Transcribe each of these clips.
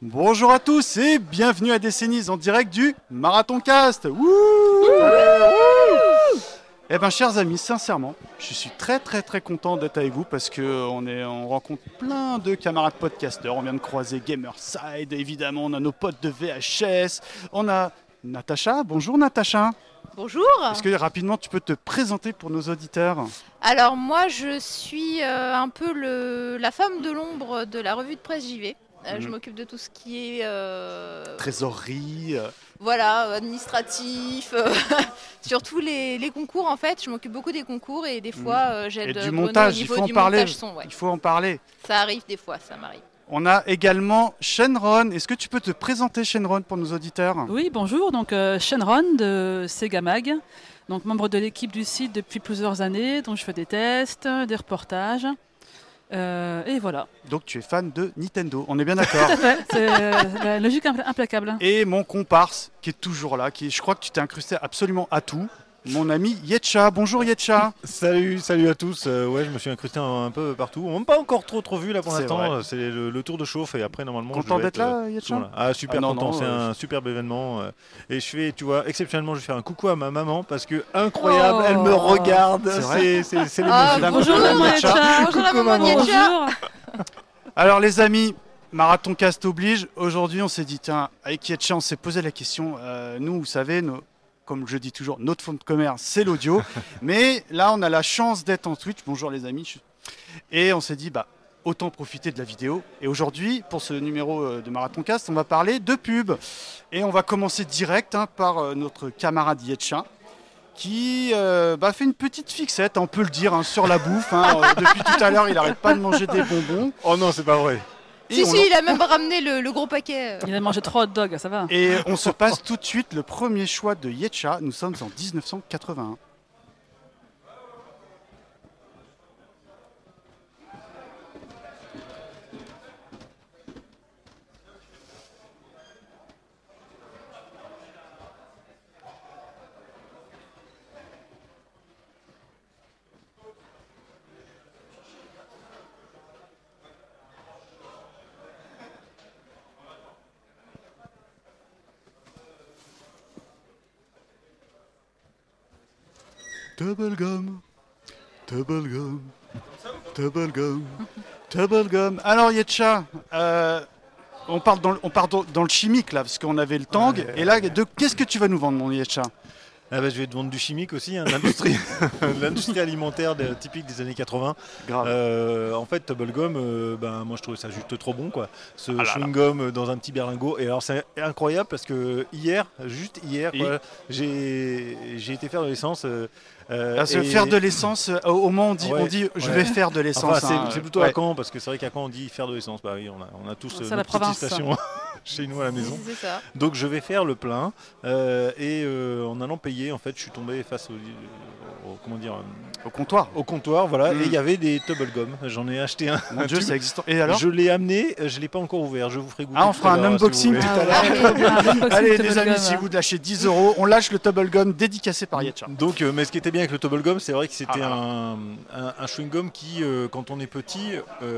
Bonjour à tous et bienvenue à Décennies en direct du Marathon Cast. Wouh. Eh bien, chers amis, sincèrement, je suis très content d'être avec vous parce que on rencontre plein de camarades podcasteurs. On vient de croiser Gamerside, évidemment, on a nos potes de VHS, on a Natacha. Bonjour Natacha. Bonjour. Est-ce que rapidement tu peux te présenter pour nos auditeurs? Alors moi je suis un peu la femme de l'ombre de la revue de presse JV. Je m'occupe de tout ce qui est Trésorerie. voilà, administratif, surtout les concours en fait. Je m'occupe beaucoup des concours et des fois Et j'aide du Bruno montage, au il niveau faut en du parler. montage son. Ouais. Il faut en parler. Ça arrive des fois, ça m'arrive. On a également Shenron. Est-ce que tu peux te présenter, Shenron, pour nos auditeurs? Oui, bonjour, donc Shenron de Sega Mag, donc membre de l'équipe du site depuis plusieurs années, donc je fais des tests, des reportages, et voilà. Donc tu es fan de Nintendo, on est bien d'accord? Tout à fait, c'est la logique implacable. Et mon comparse, qui est toujours là, je crois que tu t'es incrusté absolument à tout, mon ami Yetcha. Bonjour Yetcha. Salut à tous. Ouais, je me suis incrusté un peu partout. On m'a pas encore trop vu là pour C'est l'instant. vrai. C'est le tour de chauffe et après normalement. Content je vais d'être être, là, Yetcha? souvent là. Ah super Ah, non, content. non, C'est un superbe événement et je fais, tu vois, exceptionnellement, je vais faire un coucou à ma maman parce que incroyable, Oh. elle me regarde. C'est vrai. C'est l'émotion. Madame- Bonjour Madame maman Yetcha. Yetcha. Bonjour la Coucou, maman maman. Yetcha. Bonjour. Alors les amis, Marathon Cast oblige. Aujourd'hui on s'est dit, tiens, avec Yetcha on s'est posé la question. Nous, vous savez, comme je dis toujours, notre fond de commerce c'est l'audio. Mais là on a la chance d'être en Twitch. Bonjour les amis. Et on s'est dit, bah, autant profiter de la vidéo. Et aujourd'hui, pour ce numéro de Marathon Cast, on va parler de pub. Et on va commencer direct par notre camarade Yetcha, qui fait une petite fixette, on peut le dire, sur la bouffe. Depuis tout à l'heure, il n'arrête pas de manger des bonbons. Oh non, c'est pas vrai. Et Si, il a même ramené le gros paquet. Il a mangé 3 hot dogs, ça va. Et on se passe tout de suite le premier choix de Yetcha. Nous sommes en 1981. Bubblegum, bubblegum, bubblegum, bubblegum. Alors Yetcha, on part dans le chimique là, parce qu'on avait le tang. Et là, qu'est-ce que tu vas nous vendre, mon Yetcha? Ah bah, je vais te vendre du chimique aussi, hein, l'industrie, l'industrie alimentaire typique des années 80. Grave. En fait, Bubblegum, moi je trouvais ça juste trop bon, quoi. Ce là là. chewing-gum dans un petit berlingot. Et alors c'est incroyable parce que juste hier, Et- quoi, j'ai été faire de l'essence. Parce que et- faire de l'essence, au moins on Ouais, dit je ouais. vais faire de l'essence. Enfin, c'est plutôt ouais. à Caen, parce que c'est vrai qu'à Caen on dit faire de l'essence. Bah oui, on a tous C'est notre la petite province. station chez nous à la maison. C'est ça. Donc je vais faire le plein en allant payer, en fait, je suis tombé face comment dire, Au comptoir. au comptoir, voilà, Mm. et il y avait des Bubblegum. J'en ai acheté un. Mon un Dieu, tube. ça existe. Et alors? Je l'ai amené, je l'ai pas encore ouvert. Je vous ferai goûter. Ah, on tout fera à un l'heure, unboxing si vous tout voulez. à l'heure. Un unboxing Allez de les Bubblegum, amis, si vous lâchez 10 €, on lâche le Bubblegum dédicacé par Yetcha. Donc, mais ce qui était bien avec le Bubblegum, c'est vrai que c'était Ah là un chewing-gum qui, quand on est petit,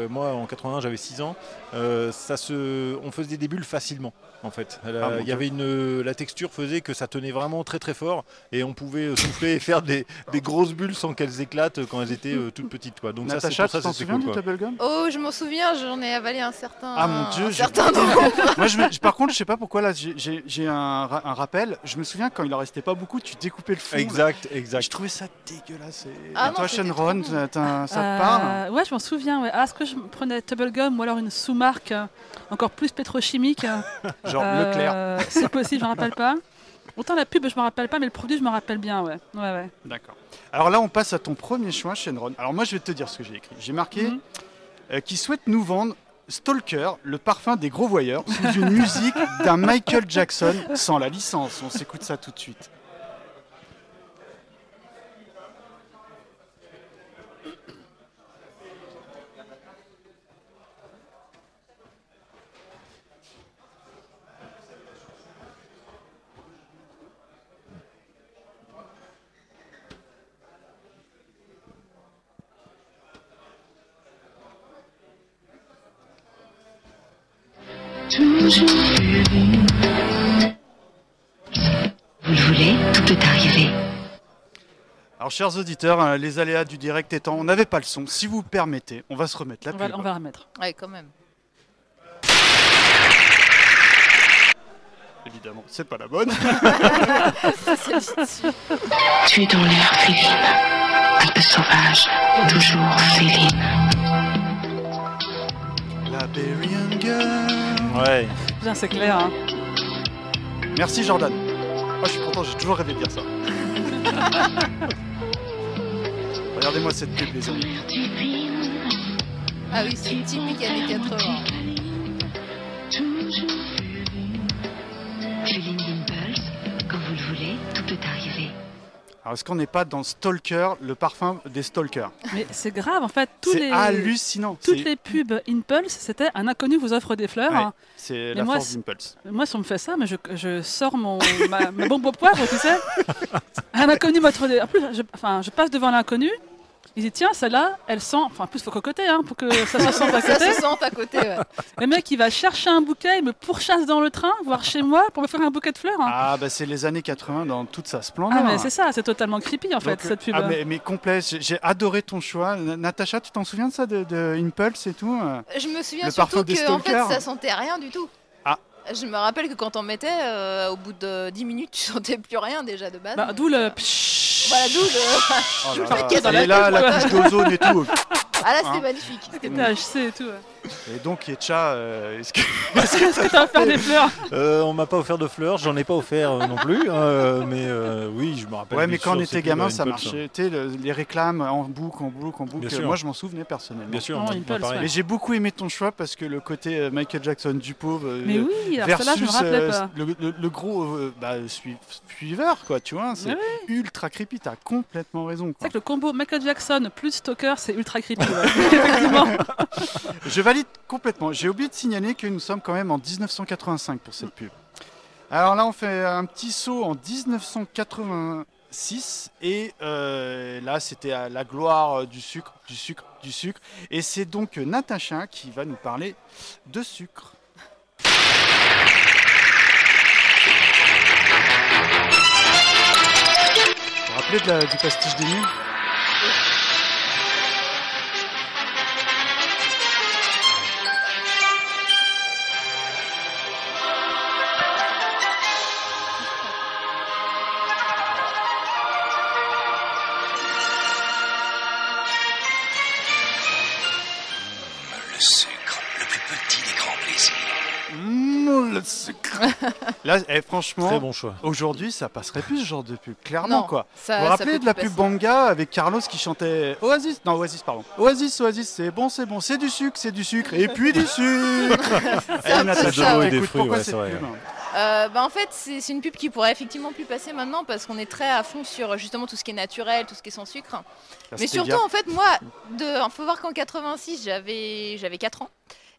moi en 81 j'avais 6 ans, on faisait des bulles facilement. En fait, mon il y Dieu. avait la texture faisait que ça tenait vraiment très fort et on pouvait souffler et faire des grosses bulles sans qu'elles éclatent quand elles étaient toutes petites, quoi. Donc Natacha, ça, tu t'en c'est souviens cool, du quoi. Bubblegum? Oh, je m'en souviens, j'en ai avalé un certain. Ah mon Dieu, un j'ai certain pété. nombre. Moi, par contre, je sais pas pourquoi là, j'ai un rappel. Je me souviens quand il en restait pas beaucoup, tu découpais le fond. là. Exact. Je trouvais ça dégueulasse. Ah Et non, toi, c'était Shenron, trop bon. ça te parle? Ouais, je m'en souviens. Ouais. Ah, est-ce que je prenais Bubblegum ou alors une sous-marque encore plus pétrochimique? Genre Leclerc. C'est possible, je me rappelle pas. Autant la pub, je me rappelle pas, mais le produit, je me rappelle bien, ouais. Ouais. D'accord. Alors là, on passe à ton premier choix, Shenron. Alors moi, je vais te dire ce que j'ai écrit. J'ai marqué qui souhaite nous vendre Stalker, le parfum des gros voyeurs, sous une musique d'un Michael Jackson sans la licence. On s'écoute ça tout de suite. Vous le voulez, tout peut arriver. Alors, chers auditeurs, les aléas du direct étant, on n'avait pas le son. Si vous permettez, on va se remettre la pub. On va remettre. Ouais, quand même. Évidemment, c'est pas la bonne. Tu es dans l'air, Féline. Un peu sauvage, toujours Féline. La Berrien Girl. Ouais. Bien, c'est clair. Hein. Merci Jordan. Oh, je suis content, j'ai toujours rêvé de dire ça. Regardez-moi cette pub, les amis. Ah oui, c'est typique années 80. Féline d'Impulse, quand vous le voulez, tout peut arriver. Alors, est-ce qu'on n'est pas dans Stalker, le parfum des stalkers? Mais c'est grave, en fait. C'est hallucinant. Toutes les pubs Impulse, c'était un inconnu vous offre des fleurs. Ouais, Hein. c'est la moi, force d'Impulse. Moi, si on me fait ça, mais je sors ma bombe au poivre, tu sais. Un inconnu m'offre des... En plus, je passe devant l'inconnu. Il dit, tiens, celle-là, elle sent... Enfin, en plus, il faut cocoter, hein, pour que ça se sente à Ça côté. se sent à côté, ouais. Le mec, il va chercher un bouquet, il me pourchasse dans le train, voire chez moi, pour me faire un bouquet de fleurs. Hein. Ah, bah c'est les années 80 dans toute sa splendeur. Ah, mais c'est ça, c'est totalement creepy, en fait, Donc, cette pub. ah, mais complet, j'ai adoré ton choix. Natacha, tu t'en souviens de ça, de Impulse et tout? Je me souviens Le parfum surtout des que en fait, stalkers. ça sentait rien du tout. Ah. Je me rappelle que quand on mettait, au bout de 10 minutes, tu sentais plus rien déjà de base. Bah, donc, d'où le... Voilà, d'où le... Oh Je là paquet là. dans la Et là, pub, la couche d'ozone et tout. Ah là, c'était Hein. magnifique. C'était THC et tout. Ouais. Et donc, Yetcha, est-ce que... Est-ce que t'as offert des fleurs? On m'a pas offert de fleurs, j'en ai pas offert non plus, mais oui, je me rappelle. Ouais, mais bien quand on sûr, était c'était gamin, une ça Impulse. marchait. Tu sais, les réclames en boucle. Bien sûr. Moi, je m'en souvenais personnellement. Bien sûr, Non, moi, Impulse, pareil. ouais. Mais j'ai beaucoup aimé ton choix parce que le côté Michael Jackson du pauvre Mais oui, alors celle-là, je me rappelais pas. le gros suiveur, quoi, tu vois, c'est Ouais, ultra creepy, t'as complètement raison. C'est Quoi. vrai que le combo Michael Jackson plus Stalker, c'est ultra creepy. Ouais. Effectivement. Je valide complètement. J'ai oublié de signaler que nous sommes quand même en 1985 pour cette pub. Alors là, on fait un petit saut en 1986 et là, c'était à la gloire du sucre. Et c'est donc Natacha qui va nous parler de sucre. Vous vous rappelez du pastiche des nuls? Le sucre, le plus petit des grands plaisirs. Le sucre. Là, franchement, Très bon choix. aujourd'hui, ça passerait plus ce genre de pub, clairement Non, quoi. ça- Vous vous ça rappelez peut de la plus pub passer. Banga avec Carlos qui chantait Oasis? Non, Oasis, pardon. Oasis, c'est bon, c'est du sucre, et puis du sucre. C'est un peu Natacha, ça, ouais. Des écoute, fruits, pourquoi ouais, cette c'est vrai, pub Bah, en fait, c'est une pub qui pourrait effectivement plus passer maintenant parce qu'on est très à fond sur justement tout ce qui est naturel, tout ce qui est sans sucre. La Mais stevia. surtout, en fait, moi, faut voir qu'en 86, j'avais 4 ans.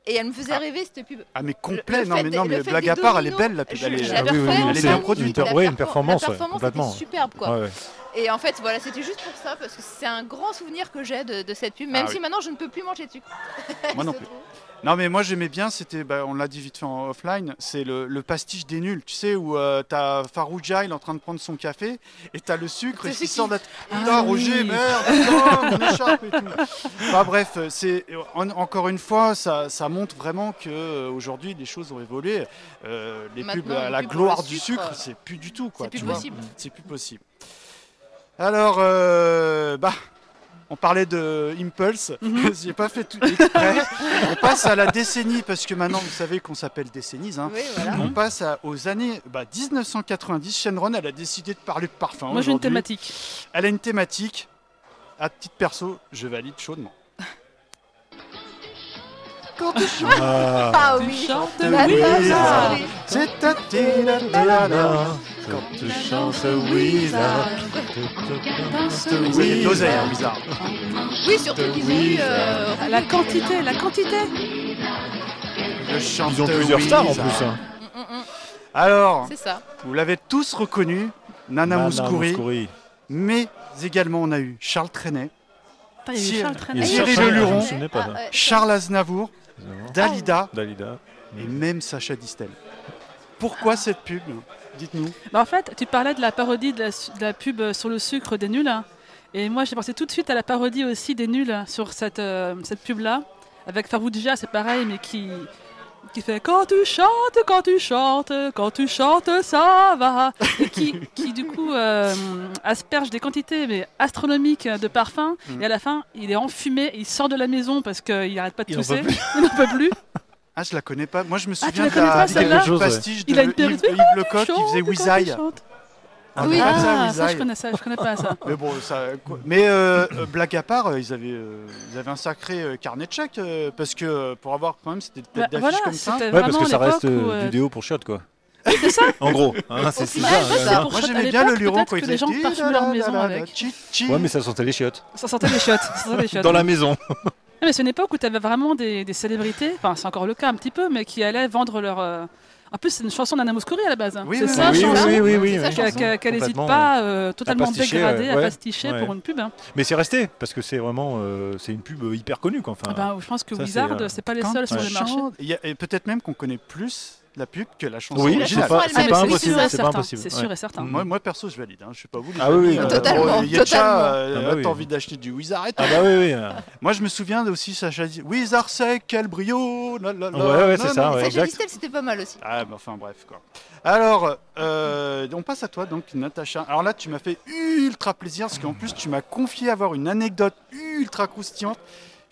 Et elle me faisait rêver cette pub. Ah mais complet, le non fait mais, des- non, mais le fait blague des à part, elle est dominos, belle la pub. Elle est, je l'avais oui, oui, refait oui, en elle est c'est bien scène. produite. une performance, La ouais, performance complètement. était superbe, quoi. Ouais, ouais. Et en fait, voilà, c'était juste pour ça, parce que c'est un grand souvenir que j'ai de cette pub, même Ah si oui. maintenant je ne peux plus manger de sucre. Moi non Je plus. trouve. Non mais moi j'aimais bien, c'était, on l'a dit vite fait en offline, c'est le pastiche des nuls, tu sais, où t'as Farouja, il est en train de prendre son café, et t'as le sucre, et C'est qui ce sort de la... Ah Putain, oui. Roger, merde, putain, mon écharpe et tout. Enfin bref, encore une fois, ça montre vraiment qu'aujourd'hui les choses ont évolué. Les Maintenant, pubs à une la pub pour gloire le du sucre, sucre, c'est plus du tout, quoi. c'est plus tu vois. possible. C'est plus possible. Alors, on parlait de Impulse, j'ai pas fait tout exprès. On passe à la décennie, parce que maintenant, vous savez qu'on s'appelle décennies. Hein. Oui, voilà. On passe aux années 1990. Shenron, elle a décidé de parler de parfum. Moi, j'ai une aujourd'hui. thématique. Elle a une thématique. À titre perso, je valide chaudement. Quand tu chantes, Ah Tu oui. chantes La oui, danse, ça. oui. c'est ta télé-télé-télé. Quand tu chantes Weezer, Vous avez de l'oseille, hein, bizarre. Oui, surtout qu'ils ont eu. La quantité, la quantité. Je chante ils ont plusieurs stars en Weezer. plus. Hein. Alors, C'est ça. vous l'avez tous reconnu, Nana Mouskouri, mais également on a eu Charles Trenet, Putain, il y a eu Charles Trenet. Thierry Leluron, Je ne pas. Ah, ouais, Charles Aznavour, Dalida, Dalida. et même Sacha Distel. Pourquoi cette pub? Dites-nous. Bah, en fait, tu parlais de la parodie de la pub sur le sucre des nuls. Et moi, j'ai pensé tout de suite à la parodie aussi des nuls sur cette pub-là. Avec Farouja, c'est pareil, mais qui fait quand tu chantes, ça va. Et qui du coup, asperge des quantités mais astronomiques de parfum. Et à la fin, il est enfumé, il sort de la maison parce qu'il n'arrête pas de tousser. Il n'en peut plus. Ah, je la connais pas. Moi, je me tu souviens la de connais pas, celle-là du pastiche de Il a une Yves perruque. Lecoq qui faisait Wizaï. Ah, Oui. ça, je connais ça, je connais pas ça. Mais bon, mais blague à part, ils avaient un sacré carnet de chèques parce que pour avoir quand même c'était des têtes d'affiche comme ça. c'était Ouais, parce vraiment que ça reste l'époque où, du déo pour chiottes, quoi. c'est ça. En gros, hein, c'est final, ça. ouais, c'est pour Moi chiottes. j'aimais À bien le l'époque, luron peut-être quand que ils les gens faisaient parfumaient leur maison avec. Ouais, mais ça sentait les chiottes. Ça sentait les chiottes. Ça sentait les chiottes. Dans la maison. Non, mais c'est une époque où tu avais vraiment des célébrités, enfin c'est encore le cas un petit peu, mais qui allaient vendre leur... En plus, c'est une chanson d'Anna Mouskouri à la base. Oui, C'est oui, sa oui, chanson oui, C'est sa chanson. qu'elle n'hésite Complètement, pas totalement pasticher, dégradée à ouais, pasticher ouais. pour une pub. Hein. Mais c'est resté, parce que c'est vraiment c'est une pub hyper connue, quoi. Enfin, Ah ben, je pense que ça, Wizard, c'est, c'est pas les Quand seuls sur tu le marché. chantes, et peut-être même qu'on connaît plus la pub que la chanson oui, originale. c'est pas, elle-même, c'est pas oui, impossible. sûr et C'est pas certain. impossible. C'est ouais. sûr et certain. Moi perso je valide, je sais pas vous. Les Ah oui, amis, oui, totalement, Yetcha, totalement. Ah bah oui. t'as envie d'acheter du Wizard et tout. Ah bah oui, oui. Moi je me souviens aussi Sacha dit Wizard c'est quel brio. Ouais, ouais, c'est ça, ouais. Sacha exact. Distel, c'était pas mal aussi. Ah bah enfin bref quoi. Alors on passe à toi donc Natacha. Alors là tu m'as fait ultra plaisir parce qu'en plus tu m'as confié avoir une anecdote ultra croustillante.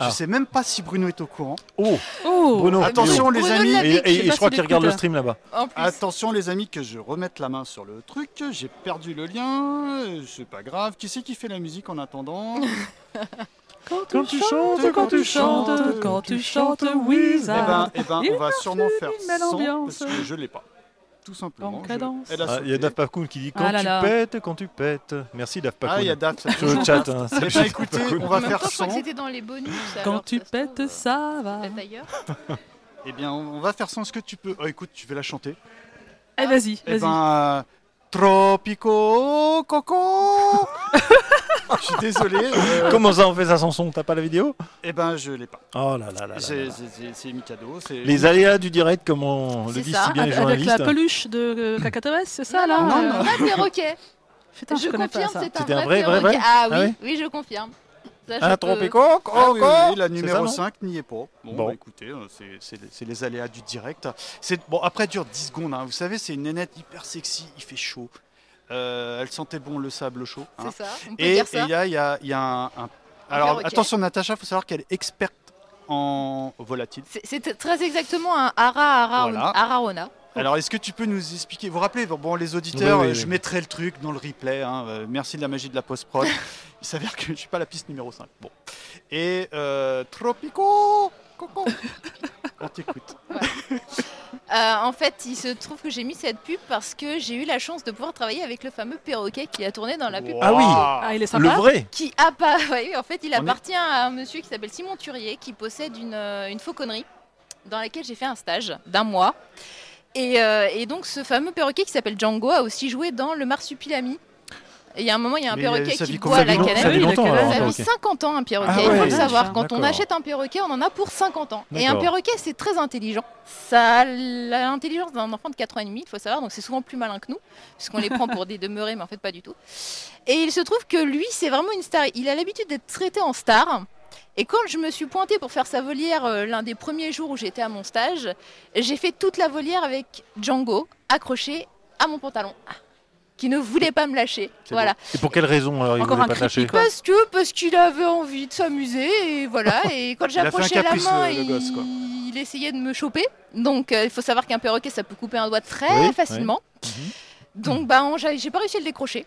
Je Ah. sais même pas si Bruno est au courant. Oh, Oh Bruno. Attention les Bruno amis. l'a- Et Je sais je pas crois s'il qu'il regarde le écoute. stream là-bas. En plus. Attention les amis que je remette la main sur le truc, j'ai perdu le lien, c'est pas grave. Qui c'est qui fait la musique en attendant? Quand tu chantes, Wizard. Eh ben, Il on va sûrement faire une belle sans ambiance. parce que je l'ai pas. Tout simplement. En cadence. Elle a Ah, il y a sauté. Dave Pacoun qui dit Ah là là. quand tu pètes. Merci Dave Pacoun. Ah, il y a Dave. ça Sur le touche. chat. Hein, Eh ben, écoutez, on va En même faire temps, je crois que sans. c'était dans les bonus. Quand alors tu ça se trouve, pètes, ça va. peut-être ailleurs. Eh bien, on va faire sans ce que tu peux. Oh, écoute, tu vais la chanter. Eh, vas-y, Eh vas-y. ben, Tropico Coco. Je suis désolé. Comment ça on fait sa chanson? T'as pas la vidéo? Eh ben, je l'ai pas. Oh là là là là. C'est Mikado. Les aléas du direct, comme on le C'est dit ça, si bien les Avec journalistes. la peluche de Cacatoès, c'est ça là Non, non, non, pas de perroquet. Putain, je Je connais pas confirme, ça. c'est C'était un un vrai vrai, perroquet. Ah Ah oui, oui oui, je confirme. Ça, je Un peux- Tropico Ah oui, oui, la C'est numéro ça, non 5 n'y est pas. Bon, Bon. bah, écoutez, c'est les aléas du direct. Bon, après, dure 10 secondes. Hein. Vous savez, c'est une nénette hyper sexy, il fait chaud. Elle sentait bon le sable chaud. hein. C'est ça, on peut Et dire ça. il y a un. Alors, perroquet. attention, Natacha, il faut savoir qu'elle est experte en volatile. C'est très exactement un Ara Voilà. Ararona. Alors, est-ce que tu peux nous expliquer, vous rappelez, bon, les auditeurs, Oui, oui, je oui. mettrai le truc dans le replay. Hein, merci de la magie de la post-prod. Il s'avère que je suis pas la piste numéro 5. Bon. Et Tropico Coco. On t'écoute. En fait, il se trouve que j'ai mis cette pub parce que j'ai eu la chance de pouvoir travailler avec le fameux perroquet qui a tourné dans la pub. Ah oui. Ah, il est Le sympa. vrai. Qui a pas, oui, en fait, il On est- appartient à un monsieur qui s'appelle Simon Turier, qui possède une fauconnerie dans laquelle j'ai fait un stage d'1 mois. Et donc, ce fameux perroquet qui s'appelle Django a aussi joué dans Le Marsupilami. Et il y a un moment, il y a un Mais perroquet ça qui vit boit à la combien de temps cannelle. Ça vit il a longtemps quel alors. âge Ça un vit perroquet. 50 ans un perroquet, Ah il faut ouais, le savoir. vache, Quand on d'accord. achète un perroquet, on en a pour 50 ans. Et un D'accord. perroquet, c'est très intelligent. Ça a l'intelligence d'un enfant de 4 ans et demi, il faut savoir. Donc c'est souvent plus malin que nous, puisqu'on les prend pour des demeurés, mais en fait pas du tout. Et il se trouve que lui, c'est vraiment une star. Il a l'habitude d'être traité en star. Et quand je me suis pointée pour faire sa volière l'un des premiers jours où j'étais à mon stage, j'ai fait toute la volière avec Django accroché à mon pantalon, qui ne voulait pas me lâcher. C'est Voilà. Et pour quelle raison alors il Encore voulait un pas te lâcher? crépi, quoi. Parce qu'il avait envie de s'amuser et voilà. Et quand Il a fait un j'approchais la caprice, main, le gosse, quoi. il essayait de me choper. Donc il faut savoir qu'un perroquet, ça peut couper un doigt très Oui, facilement. Mhm. Donc j'ai pas réussi à le décrocher.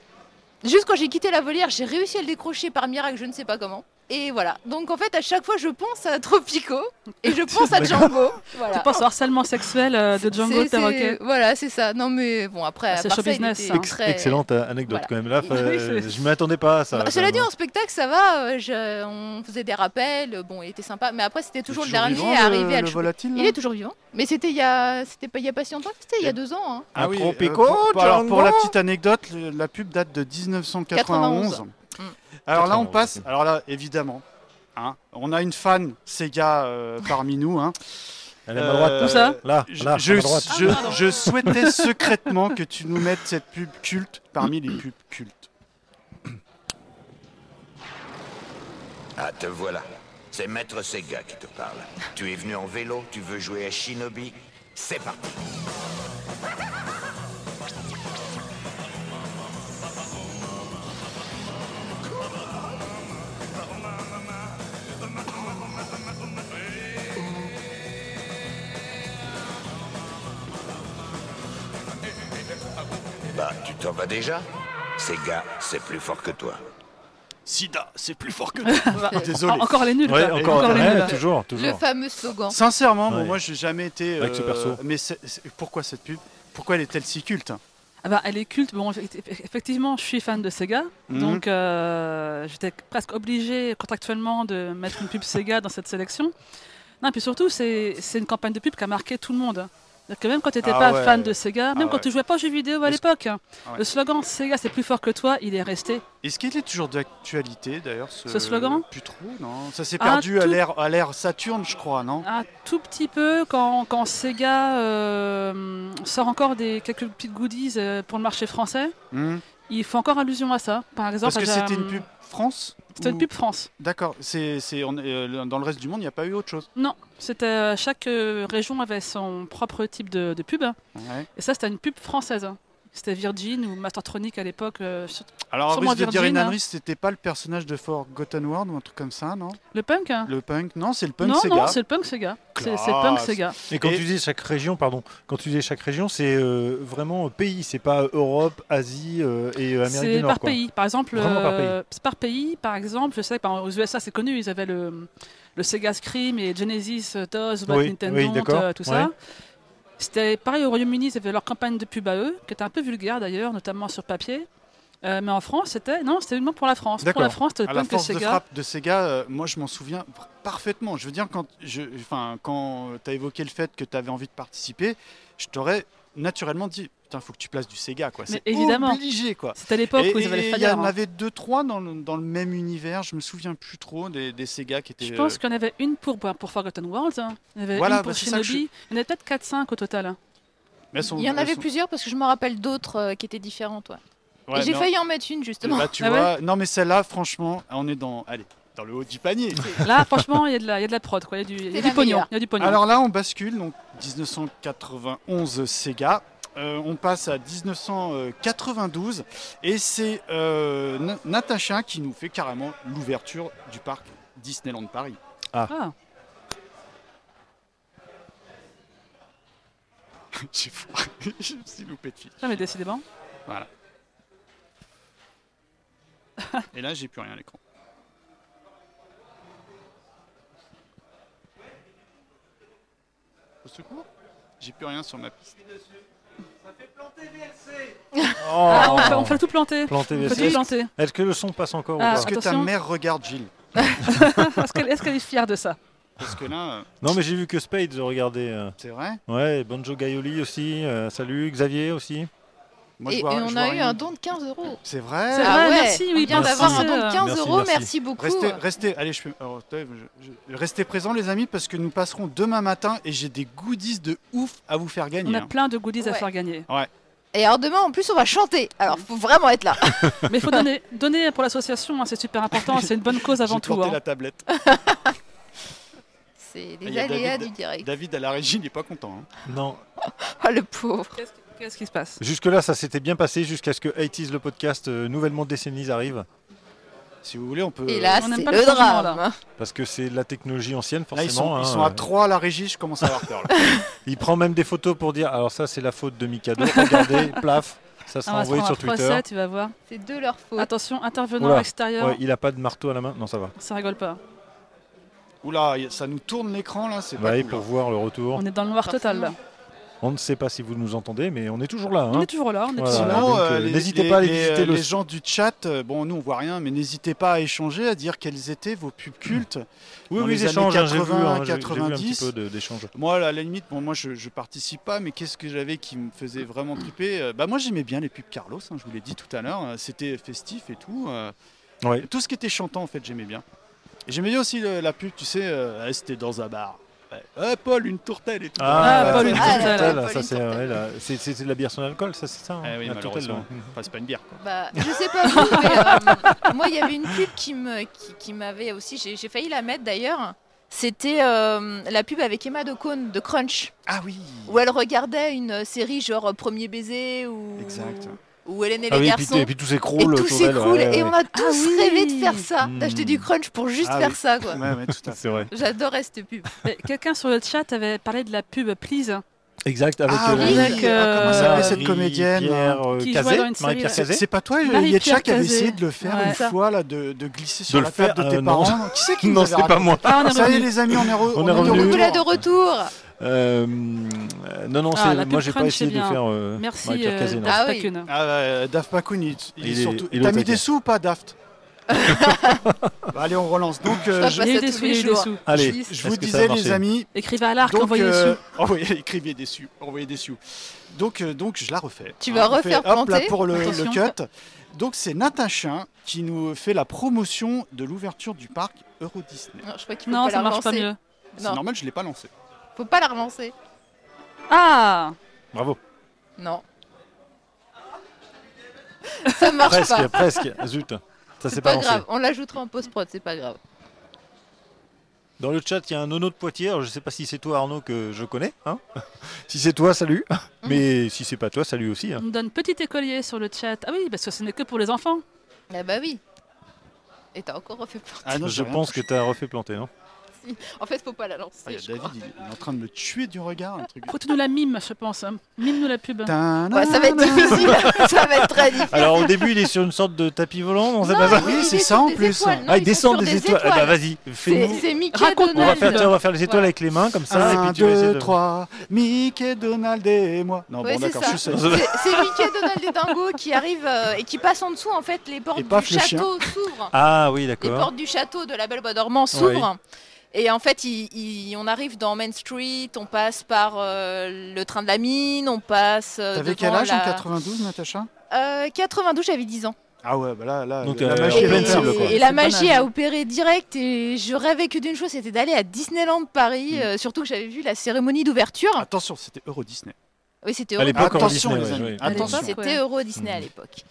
Juste quand j'ai quitté la volière, j'ai réussi à le décrocher par miracle, je ne sais pas comment. Et voilà. Donc en fait, à chaque fois, je pense à Tropico et je pense à Django. Voilà. Tu penses au harcèlement sexuel de Django C'est- le perroquet. Voilà, c'est ça. Non mais bon, après, Ah, à c'est part show ça, il business, était ça. très- Excellente anecdote Voilà. quand même. Là, Oui, c'est- je m'attendais pas à ça. Bah, quand cela même, dit, hein. en spectacle, ça va. On faisait des rappels. Bon, il était sympa. Mais après, c'était toujours le dernier vivant, à arriver à le le choper. volatile. Il est toujours vivant. Mais c'était il y a pas si longtemps. C'était il y a 2 ans. Hein. Ah oui, Tropico, alors, pour Django. la petite anecdote, la pub date de 1991. Mm. Alors là, on 91, passe. ok. Alors là, évidemment, hein, on a une fan Sega parmi nous. Hein. Elle est à ma droite. Où ça Là, là, je, à ma droite. je souhaitais secrètement que tu nous mettes cette pub culte parmi les pubs cultes. Ah, te voilà. C'est Maître Sega qui te parle. Tu es venu en vélo, tu veux jouer à Shinobi? C'est parti. Bah, tu t'en vas déjà? Sega, c'est plus fort que toi. Sida, c'est plus fort que toi. Désolé. Encore les nuls. Ouais, quoi. encore les ouais, nuls. toujours, Le toujours. fameux slogan. Sincèrement, bon, Ouais. moi, j'ai jamais été. Avec ce perso. Mais pourquoi cette pub? Pourquoi elle est-elle si culte? Ah bah, elle est culte. Bon, effectivement, je suis fan de Sega, Mhm. donc j'étais presque obligé contractuellement de mettre une pub Sega dans cette sélection. Non, et puis surtout, c'est une campagne de pub qui a marqué tout le monde. C'est-à-dire que même quand tu n'étais Ah pas ouais. fan de Sega, même Ah quand ouais. tu jouais pas aux jeux vidéo à Est-ce- l'époque, Ah ouais. le slogan Sega c'est plus fort que toi, il est resté. Est-ce qu'il est toujours d'actualité d'ailleurs Ce slogan? Plus trop, non. Ça s'est Ah, perdu tout- à l'ère Saturne, je crois, non? Un tout petit peu quand Sega sort encore quelques petites goodies pour le marché français, Hmm. il fait encore allusion à ça. Par exemple, Parce que c'était une pub France? C'était une ou- pub France. D'accord. Dans le reste du monde, il n'y a pas eu autre chose. Non, c'était chaque région avait son propre type de pub. Ouais. Et ça, c'était une pub française. C'était Virgin ou Mastertronic à l'époque. Alors, à Sûrement risque de dire Virgin, une hein. ânerie, c'était pas le personnage de Forgotten World ou un truc comme ça, non? Le punk hein. Le punk? Non, c'est le punk Non, Sega. non, c'est le punk Sega. C'est le punk Classe. Sega. Et quand Et- tu dis chaque région, pardon, quand tu dis chaque région, c'est vraiment pays, c'est pas Europe, Asie et Amérique C'est du Nord. par quoi. pays. Par exemple, Vraiment par pays. c'est par pays. Par exemple, je sais qu'aux USA, c'est connu. Ils avaient le Sega Scream et Genesis, DOS, Oui, Nintendo, oui, d'accord. tout ça. Ouais. C'était pareil au Royaume-Uni. Ils avaient leur campagne de pub à eux, qui était un peu vulgaire d'ailleurs, notamment sur papier. Mais en France, c'était uniquement pour la France. Pour D'accord. la France, c'était À le la punk force de Sega. frappe de Sega, moi je m'en souviens parfaitement. Je veux dire, quand tu as évoqué le fait que tu avais envie de participer, je t'aurais naturellement dit putain, faut que tu places du Sega, quoi. Mais C'est évidemment. obligé, quoi. C'était à l'époque Et où ils avaient les il y flyers. en hein. avait 2-3 dans le même univers. Je me souviens plus trop des Sega qui étaient. Je pense qu'il y en avait une pour Forgotten Worlds. hein. Il y en avait Voilà, une pour bah, c'est ça que Shinobi. Il y en avait peut-être 4-5 au total. hein. mais elles sont- Il y en elles avait sont- plusieurs parce que je me rappelle d'autres qui étaient différentes. Ouais. Ouais, Et j'ai mais failli en mettre une justement. Là, tu Ah ouais vois. Non, mais celle-là, franchement, on est dans le haut du panier. Là, franchement, il y a de la prod. Quoi. Il y a C'est du la pognon. meilleure. Il y a du pognon. Alors là, on bascule, donc 1991 Sega. On passe à 1992 et c'est Natacha qui nous fait carrément l'ouverture du parc Disneyland Paris. Ah. J'ai je me suis loupé de fil. Ça, mais décidément. Voilà. Et là, j'ai plus rien à l'écran. Au secours? J'ai plus rien sur ma piste. Ah, on fait tout planter. Planté On fait VSS. tout planter. Est-ce que le son passe encore Ah. ou Est-ce pas que ta attention. mère regarde Gilles? Est-ce qu'elle est fière de ça? Parce que là, Non, mais j'ai vu que Spades regardait. c'est vrai. Ouais, Banjo Gaioli aussi. Salut, Xavier aussi. Moi, je Et vois- je on vois a eu rien. un don de 15 euros. C'est vrai. C'est Ah vrai, ouais, merci, oui, on vient merci. d'avoir un don de Merci, 15 euros, merci. merci beaucoup. Restez, allez, restez présents les amis parce que nous passerons demain matin et j'ai des goodies de ouf à vous faire On gagner. a hein. plein de goodies à Ouais. faire gagner. Et alors demain en plus on va chanter. Alors faut vraiment être là. Mais il faut donner pour l'association, hein, c'est super important. C'est une bonne cause avant J'ai tout. planté hein. la tablette. C'est Il les y a aléas David- du direct. David à la régie n'est pas content. hein. Non. Oh le pauvre. Qu'est-ce qui se passe? Jusque-là, ça s'était bien passé jusqu'à ce que 80s le podcast nouvellement décennies arrive. Si vous voulez, on peut. Et là On n'aime c'est pas le le changement, drame. Parce que c'est la technologie ancienne, Là, forcément. ils hein, sont à 3 à la régie, je commence à avoir peur. Là. Il prend même des photos pour dire alors ça, c'est la faute de Mikado. Regardez, plaf, ça On sera va se envoyé prendre sur un Twitter. procès, tu vas voir. C'est de leur faute. Attention, intervenant Oula. extérieur, Ouais, il a pas de marteau à la main. Non, ça va. ça rigole pas. Oula, ça nous tourne l'écran là, c'est pas Ouais, cool, pour là. voir le retour. On est dans le noir total là. On ne sait pas si vous nous entendez, mais on est toujours là. On Hein. est toujours là, on est Voilà. toujours là. Sinon, donc, n'hésitez pas à aller visiter le- les gens du chat, bon nous on voit rien, mais n'hésitez pas à échanger, à dire quelles étaient vos pubs cultes. Oui, dans oui, les les échanges, années hein, j'ai vu, 80, j'ai vu un 90. petit peu d'échanges. Moi, à la limite, bon, moi je participe pas, mais qu'est-ce que j'avais qui me faisait vraiment triper? Bah moi j'aimais bien les pubs Carlos, hein, je vous l'ai dit tout à l'heure, c'était festif et tout. Ouais. Tout ce qui était chantant en fait, j'aimais bien. Et j'aimais bien aussi la pub, tu sais, c'était dans un bar. Paul, une tourtelle et tout. Paul, une tourtelle. Paul, Ça, une c'est tourtelle. c'est de la bière sans alcool, ça, c'est ça Ah oui, la tourtelle, malheureusement. là. Enfin, c'est pas une bière, quoi. Bah, je sais pas vous, mais moi il y avait une pub qui m'avait aussi, j'ai failli la mettre d'ailleurs. C'était la pub avec Emma Decaune de Crunch, Ah oui. où elle regardait une série genre Premier baiser ou Exact. ou Hélène et Ah les oui, garçons. et puis tout s'écroule Et tout autour d'elle, s'écroule ouais, et ouais. on a tous oui. rêvé de faire ça, Mm. d'acheter du crunch pour juste Ah faire oui. ça quoi. Ouais, tout à fait. C'est vrai. J'adorais cette pub. Mais quelqu'un sur le chat avait parlé de la pub Please. Exact, avec Ah oui, avec, comment s'appelait cette Marie comédienne Pierre qui Cazet, jouait dans une série, Marie-Pierre là. Cazet. C'est pas toi, Marie-Pierre Yetcha, qui avait Cazet. essayé de le faire Ouais. une fois, là, de glisser sur le la table faire, de tes non. parents. Qui c'est qui Non, nous avait c'était pas raconté moi. Ah, on est Ça y est, revenu. les amis, on est On est de revenu. Nous voilà retour. de retour. Non, Ah, la moi pub j'ai pas Crunch, essayé c'est de bien. faire Merci Marie-Pierre Cazet, non. Ah Daft oui. Pacune. Ah ouais, Daft Pacune, il Il est est- surtout. il est T'as au mis taquet. des sous ou pas, Daft Bah, allez, on relance. Donc, Ça je, passe Il y a à des tous sous, il les y a des jours. sous. Allez, je est-ce vous que ça a disais, marché les amis, Écrivez à l'arc, donc, envoyez dessus. écrivez des sous, envoyez des sous. Donc, je la refais. Tu vas On refaire fait, hop, là, planter. pour le Attention. cut. Donc, c'est Natacha qui nous fait la promotion de l'ouverture du parc Euro Disney. Non, je crois qu'il faut Non, pas ça la marche pas relancer. mieux. C'est Non. normal, je l'ai pas lancé. Faut pas la relancer. Ah Bravo. Non. Ça marche pas. Presque. Zut. Ça C'est s'est pas pas lancé. grave. On l'ajoutera en post-prod, c'est pas grave. Dans le chat, il y a un nono de Poitiers. Alors, je sais pas si c'est toi, Arnaud, que je connais. Hein si c'est toi, salut. Mais si c'est pas toi, salut aussi. Hein. On me donne petit écolier sur le chat. Ah oui, parce que ce n'est que pour les enfants. Ah bah oui. Et t'as encore refait planter. Ah non, j'ai Je rien pense que touché. tu as refait planter, non? En fait, faut pas la lancer. Ah, il y a je crois. David, il est en train de me tuer du regard. Un truc. Faut que tu nous la mimes, je pense. hein. Mime-nous la pub. Ouais, ça va être difficile. Ça va être très difficile. Alors, au début, il est sur une sorte de tapis volant, non, c'est pas ça? Oui, il c'est est ça, sur en des plus. étoiles. Non, Ah, il ils descend sont des sur étoiles. Ah bah vas-y, C'est fais-nous. c'est Mickey Raconte-nous. On va Donald. faire, tiens, on va faire les étoiles Voilà. avec les mains, comme ça. et 1, puis tu vas essayer 2, de... 3, Mickey, Donald et moi. Non, Ouais, bon, c'est d'accord, ça. je suis seul. C'est Mickey, Donald et Dingo qui arrivent et qui passent en dessous. En fait, les portes Et du paf, le château s'ouvrent. Ah oui, Les d'accord. portes du château de la Belle Bois dormant s'ouvrent. Et en fait, on arrive dans Main Street, on passe par le train de la mine, on passe. T'avais quel devant âge en la- 92, Natacha 92, j'avais 10 ans. Ah ouais, bah là, Donc, la en magie est pleine pleine cible, quoi. Et la C'est magie banal. a opéré direct et je rêvais que d'une chose, c'était d'aller à Disneyland Paris, surtout que j'avais vu la cérémonie d'ouverture. Attention, c'était Euro Disney. Oui, c'était À Euro l'époque, Euro Attention, Disney, les amis. ouais. À l'époque, Attention. C'était ouais. Euro Disney à l'époque.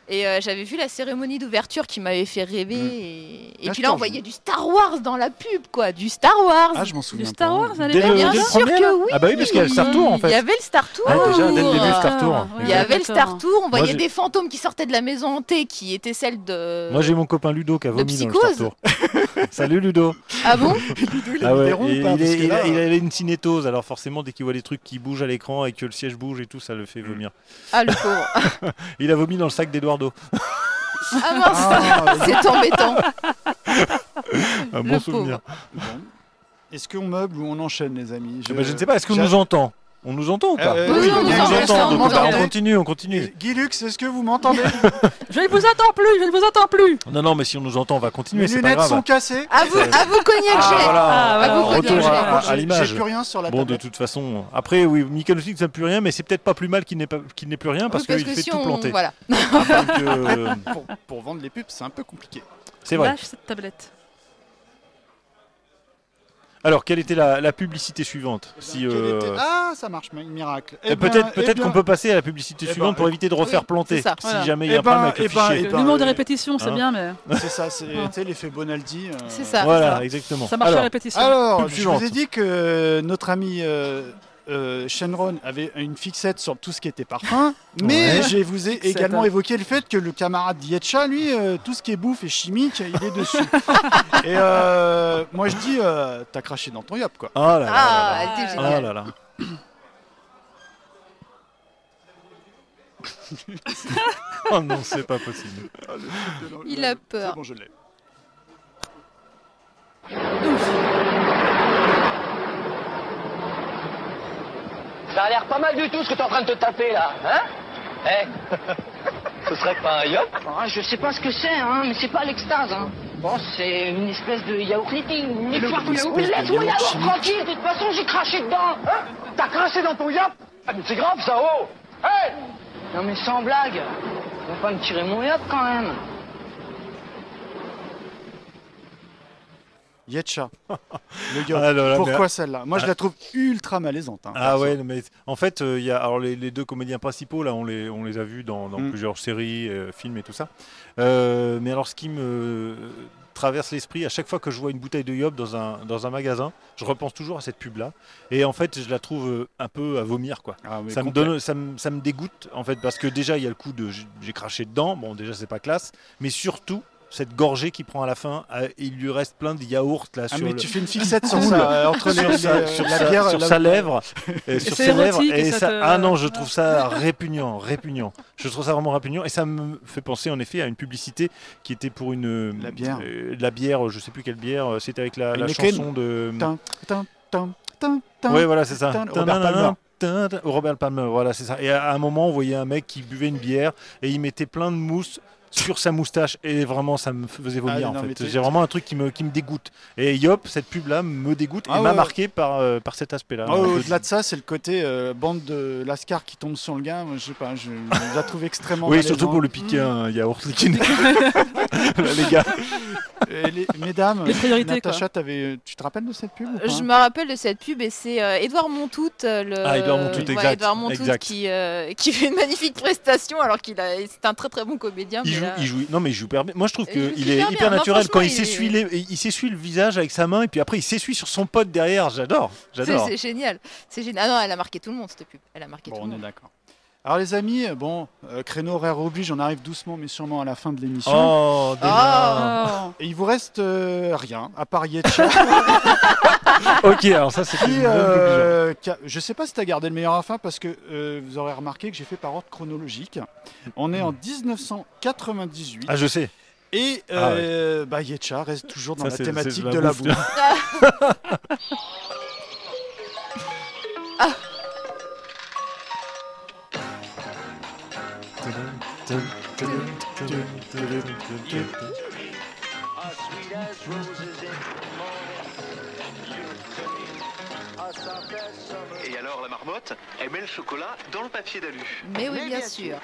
Et j'avais vu la cérémonie d'ouverture qui m'avait fait rêver. Et Ah, puis je là, t'en on voyait du Star Wars dans la pub, quoi. Du Star Wars. Ah, je m'en Du souviens Star pas. Wars, à Dès l'époque. le- Bien dès le sûr premier, que là oui. Ah bah oui, parce qu'il y a le Star Tour, en fait. Il y avait le Star Tour. Ah, déjà, dès le début, le Star Tour. Ouais, Il y avait le d'accord. Star Tour. On voyait j'ai- des fantômes qui sortaient de la maison hantée qui étaient celles de. Moi, j'ai mon copain Ludo qui a de vomi dans le Psychose. Star Tour. Salut Ludo. Ah bon? Il a Ah mis ouais, des ronds et ou pas il, Parce est- que il là, a, il a une cinétose, alors forcément, dès qu'il voit des trucs qui bougent à l'écran et que le siège bouge et tout, ça le fait vomir. Ah, le pauvre. Il a vomi dans le sac d'Eduardo. Ah mince. Ah, C'est embêtant. Un Le bon souvenir. bon. Est-ce qu'on meuble ou on enchaîne, les amis Je ne sais pas, est-ce qu'on nous entend? On nous entend ou pas? Oui, on nous entend, donc on nous on entend. continue, on continue. Guy Lux, est-ce que vous m'entendez? Je ne vous attends plus, je ne vous attends plus. Non, non, mais si on nous entend, on va continuer, Mes c'est pas lunettes grave. sont cassées. À vous cogner que j'ai. voilà. Ah, voilà, vous Retour cogner, à J'ai l'image. plus rien sur la Bon, de tablette. toute façon, après, oui, Michael Netflix n'a plus rien, mais c'est peut-être pas plus mal qu'il n'ait plus rien parce Oui, qu'il fait si tout on- planter. Voilà. Donc, Pour vendre les pubs, c'est un peu compliqué. c'est vrai. Lâche cette tablette. Alors, quelle était la publicité suivante? Si, Quel était- Ah, ça marche, miracle. Eh bien, peut-être qu'on peut passer à la publicité eh suivante ben, pour éviter de refaire oui, planter. c'est ça, Si voilà. jamais il y a Eh un problème ben, avec le eh ben, fichier. eh ben, L'humour de répétition, c'est hein. bien, mais C'est ça, c'est tu sais, l'effet Bonaldi. C'est ça. Voilà, exactement. ça marche à Alors, répétition. Alors, Pub je suivante. vous ai dit que notre ami Shenron avait une fixette sur tout ce qui était parfum, mais Ouais. je vous ai Fixette, également hein. évoqué le fait que le camarade Yetcha, lui, tout ce qui est bouffe et chimique, il est dessus. Et moi je dis, t'as craché dans ton yop, quoi. Oh là là là Ah, là. elle était Oh géniale. là là. Oh non, c'est pas possible. Il a peur. C'est bon, je l'ai. Ça a l'air pas mal du tout ce que t'es en train de te taper là, hein? Eh? Ce serait pas un yop? Ah, je sais pas ce que c'est, hein, mais c'est pas l'extase, hein. Bon, c'est une espèce de yaourt liquide. Laisse-moi espèce de laisse-moi yaourt yaourt chimique. tranquille, de toute façon j'ai craché dedans. Hein? T'as craché dans ton yop? Ah, mais c'est grave ça, oh! Hey! Non mais sans blague, on va pas me tirer mon yop quand même. Yetcha, le Yop. Ah là là, Pourquoi mais- celle-là? Moi, je la trouve ultra malaisante. Hein, Ah perso. ouais, mais en fait, il y a alors les deux comédiens principaux là, on les a vus dans plusieurs séries, films et tout ça. Mais alors, ce qui me traverse l'esprit à chaque fois que je vois une bouteille de Yop dans un magasin, je repense toujours à cette pub là. Et en fait, je la trouve un peu à vomir quoi. Ah, mais Ça me complet. donne, ça me dégoûte en fait parce que déjà il y a le coup de j'ai craché dedans. Bon, déjà c'est pas classe, mais surtout cette gorgée qu'il prend à la fin, il lui reste plein de yaourts là Ah, sur mais le tu fais une fixette sur ça, entre sur les, sa, les- sur la sa- bière, sur la- sa lèvre, sur c'est ses lèvres, érotique, et et ça ça, te- ah non, je trouve ça répugnant. Je trouve ça vraiment répugnant, et ça me fait penser en effet à une publicité qui était pour La bière. la bière, je sais plus quelle bière, c'était avec la Heineken. chanson de, Tin, tin, tin, tin, tin. ouais voilà c'est ça, Tin, Robert Palmer. Robert Palmer, voilà c'est ça. Et à un moment, on voyait un mec qui buvait une bière et il mettait plein de mousse sur sa moustache et vraiment ça me faisait vomir Ah, en non, mais fait. t'es- J'ai vraiment un truc qui me dégoûte. Et Yop, cette pub là me dégoûte Ah et m'a ouais. marqué par cet aspect là. Ah, au-delà de ça, c'est le côté bande de Lascar qui tombe sur le gars. Moi, je sais pas, je la trouve extrêmement Oui, malaisante. surtout pour le piquer un yaourt liquide. Les gars. Mesdames, Les priorités, Natacha, tu te rappelles de cette pub ou pas Je me rappelle de cette pub et c'est Édouard Montout, Ah, Édouard Montout, exact, Édouard Montout exact. qui fait une magnifique prestation alors c'est un très très bon comédien. mais là- Il joue, non mais il joue hyper bien. Moi je trouve Il joue qu'il est super hyper bien. Non, naturel quand franchement, il s'essuie le visage avec sa main et puis après il s'essuie sur son pote derrière. J'adore. c'est génial. C'est génial. Ah non, elle a marqué tout le monde cette pub. Elle a marqué Bon, tout on le est monde. d'accord. Alors les amis, bon, créneau horaire oblige, on arrive doucement mais sûrement à la fin de l'émission. Oh, Oh. Et il vous reste rien, à part Yetcha. Ok, alors ça c'est qui, une bonne je sais pas si tu as gardé le meilleur à la fin parce que vous aurez remarqué que j'ai fait par ordre chronologique. On est en 1998 Ah je sais. et Ah Yetcha reste toujours dans Ça, la c'est thématique la de la bouffe. bouffe. Et alors la marmotte, elle met le chocolat dans le papier d'alu. Mais oui, bien sûr.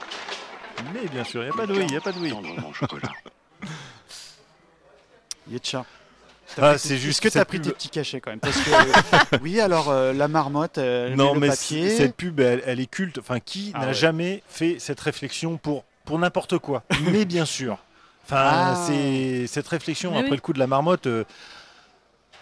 Mais bien sûr, il n'y a pas de oui, il n'y a pas de oui. Dans mon chocolat. Yetcha. Ah, c'est juste Est-ce que tu as cette pris pub. tes petits cachets quand même parce que, oui, alors la marmotte, elle Non, met mais le papier. cette pub, elle est culte. Enfin, qui Ah n'a ouais. jamais fait cette réflexion pour n'importe quoi? Mais bien sûr. Enfin, Ah. c'est cette réflexion Mais après oui. le coup de la marmotte.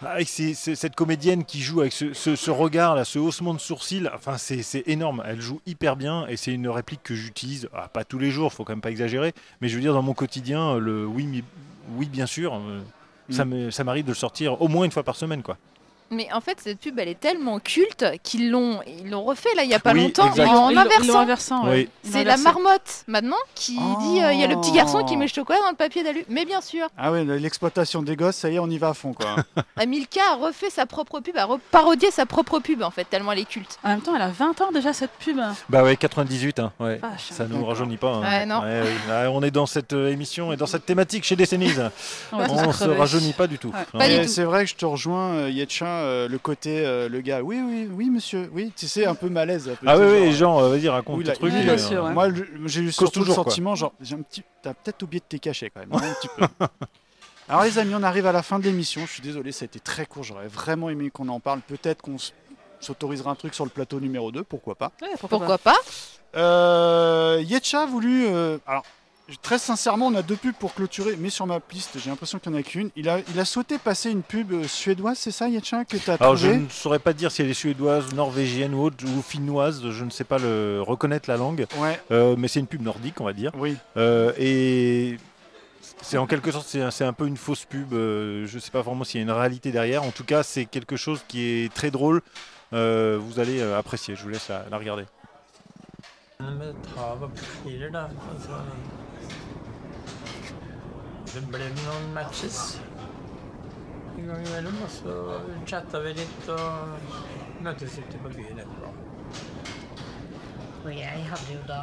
Avec cette comédienne qui joue avec ce regard là, ce haussement de sourcil, enfin c'est énorme. Elle joue hyper bien et c'est une réplique que j'utilise, pas tous les jours, faut quand même pas exagérer, mais je veux dire dans mon quotidien, le oui bien sûr, ça m'arrive de le sortir au moins une fois par semaine quoi. Mais en fait, cette pub, elle est tellement culte qu'ils l'ont refait là il y a pas Oui, longtemps exact. en Ils l'ont inversant. inversant, ouais. Oui. Ils l'ont C'est la inversé. marmotte maintenant qui dit il y a le petit garçon qui met le chocolat dans le papier d'alu. Mais bien sûr, Ah ouais, l'exploitation des gosses, ça y est, on y va à fond quoi. Milka a refait sa propre pub, a parodié sa propre pub en fait, tellement elle est culte. En même temps, elle a 20 ans déjà cette pub. Bah ouais, 98, hein, ouais. Vache. Ça nous rajeunit pas. Hein. Ouais, non. Ouais, oui. Ouais, on est dans cette émission et dans cette thématique chez Décennies. On va tous On se crever. rajeunit pas du tout. Ouais. Non. Pas du Et tout. c'est vrai que je te rejoins, Yetcha, le côté, le gars, oui, monsieur, oui, tu sais, un peu malaise. Un peu, Ah tu oui, sais, oui, genre, genre, vas-y, raconte oui, tes là, trucs. oui, et, bien sûr, ouais. Moi, j'ai eu surtout toujours, le quoi. sentiment, genre, t'as peut-être oublié de tes cachets quand même, hein, un petit peu. Alors les amis, on arrive à la fin de l'émission. Je suis désolé, ça a été très court. J'aurais vraiment aimé qu'on en parle. Peut-être qu'on s'autorisera un truc sur le plateau numéro 2, pourquoi pas. Ouais, pourquoi Pourquoi pas? Yetcha a voulu... alors, très sincèrement, on a 2 pubs pour clôturer, mais sur ma piste, j'ai l'impression qu'il n'y en a qu'une. Il a souhaité passer une pub suédoise, c'est ça, Yetcha, que tu as Alors, je trouvé? ne saurais pas te dire si elle est suédoise, norvégienne ou autre, ou finnoise. Je ne sais pas reconnaître la langue. Ouais, Mais c'est une pub nordique, on va dire. oui. Et c'est en quelque sorte, c'est un peu une fausse pub. Je ne sais pas vraiment s'il y a une réalité derrière. En tout cas, c'est quelque chose qui est très drôle. Vous allez apprécier. Je vous laisse la regarder. Det blev noen matches en gang imellom, og så chatta vi litt og møtes ute på byen etterpå. Og jeg hadde jo da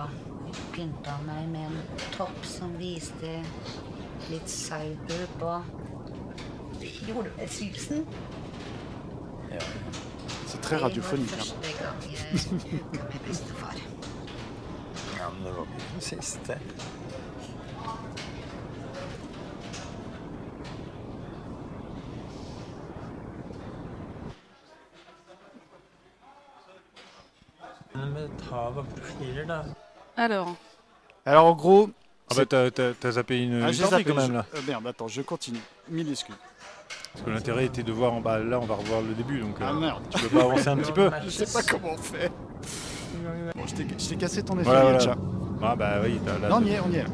pynta meg med en topp som viste litt sauer på jordbærsysen. C'est très radiophonique. Det var første gang jeg huka med bestefar. Ja, men det var ikke den siste. har bara profiler där. Alors, Alors en gros... Ah bah t'as zappé une j'ai partie zappé, quand même là. Merde, attends, je continue. Mille excuses. Parce que l'intérêt était de voir en bas. Là, on va revoir le début. Donc, Ah merde. tu peux pas avancer un petit peu? Je sais pas comment on fait. Bon, je t'ai cassé ton effet, Voilà, Yetcha. voilà. Ah bah oui, là. Non, on y est, on y est.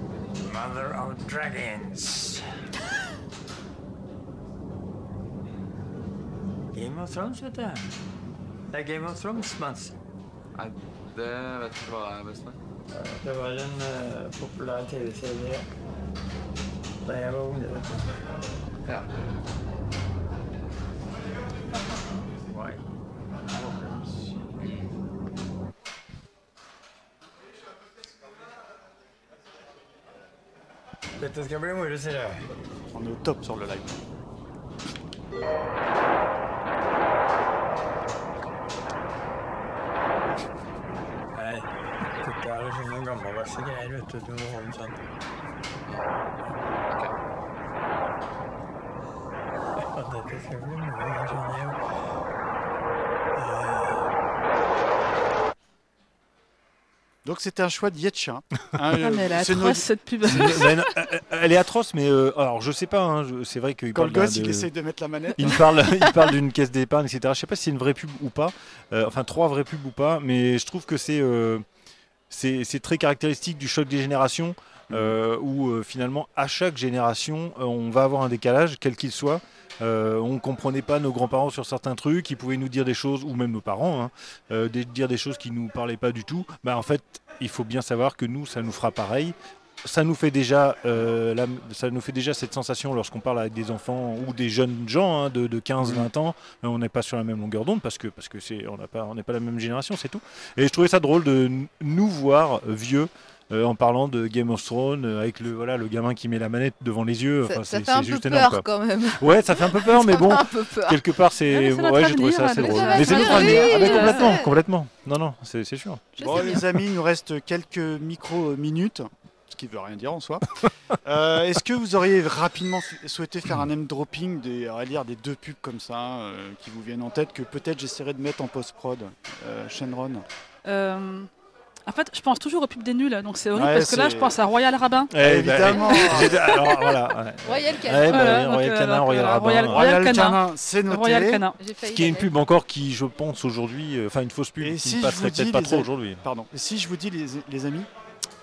Mother of Dragons. Game of Thrones vet du. Det är Game of Thrones, Mats. Nej, det vet inte vad det är bäst med. Det var en populär tv-serie när jag var ung. Ja. Right. Detta ska bli modigt, ser du. On est au top sur le live. Nej, titta här är som en gammal varsig grej, vet du. Du må ha en sån. Ja, detta ska bli modigt, känner jag. Donc c'était un choix de Yetcha. Ah, mais elle est c'est atroce cette pub. Elle est atroce, mais alors je sais pas. Hein, c'est vrai qu'il Quand parle le gosse de... il essaye de mettre la manette. Il parle d'une caisse d'épargne, etc. Je sais pas si c'est une vraie pub ou pas. Enfin, 3 vraies pubs ou pas. Mais je trouve que c'est très caractéristique du choc des générations. Où finalement, à chaque génération, on va avoir un décalage, quel qu'il soit. On ne comprenait pas nos grands-parents sur certains trucs, ils pouvaient nous dire des choses, ou même nos parents, hein, dire des choses qui ne nous parlaient pas du tout. Bah, en fait, il faut bien savoir que nous, ça nous fera pareil. Ça nous fait déjà cette sensation lorsqu'on parle avec des enfants ou des jeunes gens hein, de 15-20 ans. On n'est pas sur la même longueur d'onde parce que on n'est pas la même génération, c'est tout. Et je trouvais ça drôle de nous voir vieux. En parlant de Game of Thrones, avec le gamin qui met la manette devant les yeux. Ça, enfin, ça c'est fait un juste peu énorme, peur quoi. quand même. Ouais, ça fait un peu peur, mais Ça bon, fait un peu peur. quelque part, c'est. Ouais, j'ai trouvé ça assez drôle. Mais c'est notre avenir. Ah, mais complètement. Non, c'est sûr. Bon, les amis, il nous reste quelques micro-minutes, ce qui veut rien dire en soi. Est-ce que vous auriez rapidement souhaité faire un name dropping, des 2 pubs comme ça, qui vous viennent en tête, que peut-être j'essaierai de mettre en post-prod, Shenron? En fait, je pense toujours aux pubs des nuls, donc c'est horrible Ouais, parce que là, je pense à Royal Rabbin. Évidemment. Alors voilà. Royal Canin. Royal Canin, Royal Rabbin. Royal Canin, c'est noté. Royal Canin. Ce qui est une pub encore qui, je pense aujourd'hui, enfin une fausse pub Et qui si ne je passerait vous dis, peut-être pas trop aujourd'hui. Pardon. Et si je vous dis, les amis,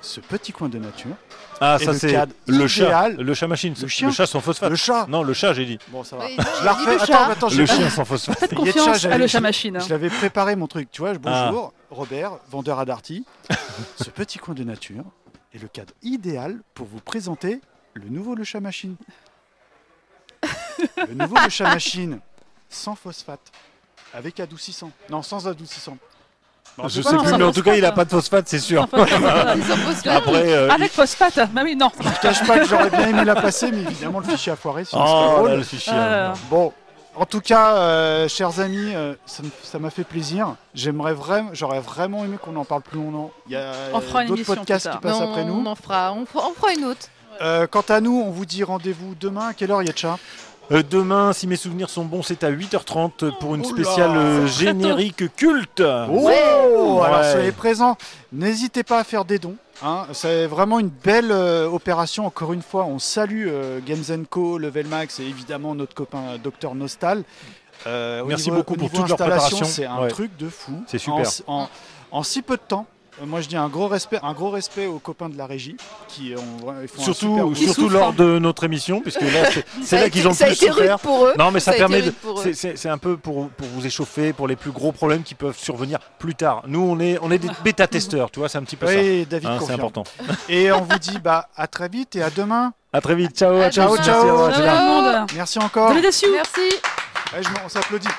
ce petit coin de nature. Ah, et ça le c'est cadre le chat, idéal. le chat machine, Le chien. le chat sans phosphate. Le chat. Non, le chat, j'ai dit. Bon, ça va. Oui, Je la il dit refais. le chat. Attends, Le chien sans phosphate. Faites Yetcha, confiance à j'avais- le chat machine. Je l'avais préparé mon truc, tu vois. Ah. Bonjour, Robert, vendeur à Darty. Ce petit coin de nature est le cadre idéal pour vous présenter le nouveau Le Chat Machine. Le nouveau Le Chat Machine sans phosphate, avec adoucissant. Non, sans adoucissant. Bon, Je c'est sais pas- plus, sans mais en tout cas, il n'a phosphate. pas de phosphate, c'est sûr. Sans phosphate. Ils ont posté. Après, Avec phosphate. Bah oui, non. Je cache pas que j'aurais bien aimé la passer, mais évidemment, le fichier a foiré. Sinon, ce serait Oh, drôle. là, le fichier. Bon, en tout cas, chers amis, ça m'a fait plaisir. J'aurais vraiment aimé qu'on en parle plus longtemps. Il y a On fera une d'autres émission podcasts plus qui tard. passent après nous. On fera une autre. Quant à nous, on vous dit rendez-vous demain. À quelle heure, Yetcha? Demain, si mes souvenirs sont bons, c'est à 8h30 pour une Oula, spéciale c'est très tôt. générique culte. Oh, Ouais. alors soyez présents. N'hésitez pas à faire des dons. Hein. C'est vraiment une belle opération. Encore une fois, on salue Games & Co, Level Max et évidemment notre copain Dr Nostal. Merci beaucoup pour toute leur installation. préparation. C'est un Ouais. truc de fou. C'est super. En si peu de temps. Moi, je dis un gros respect aux copains de la régie qui ils font un super boulot. Surtout lors de notre émission, puisque là, c'est là qu'ils ont le Ça a plus été rude souffert. pour eux. Non, mais ça a été permet rude pour eux. c'est un peu pour vous échauffer, pour les plus gros problèmes qui peuvent survenir plus tard. Nous, on est des bêta-testeurs, tu vois, c'est un petit peu Oui, ça. David Hein, c'est confirme. important. Et on vous dit à très vite et à demain. À très vite, ciao, À ciao, demain. ciao. Ciao, tout le monde. Merci encore. Vous êtes déçus. Merci. Allez, on s'applaudit.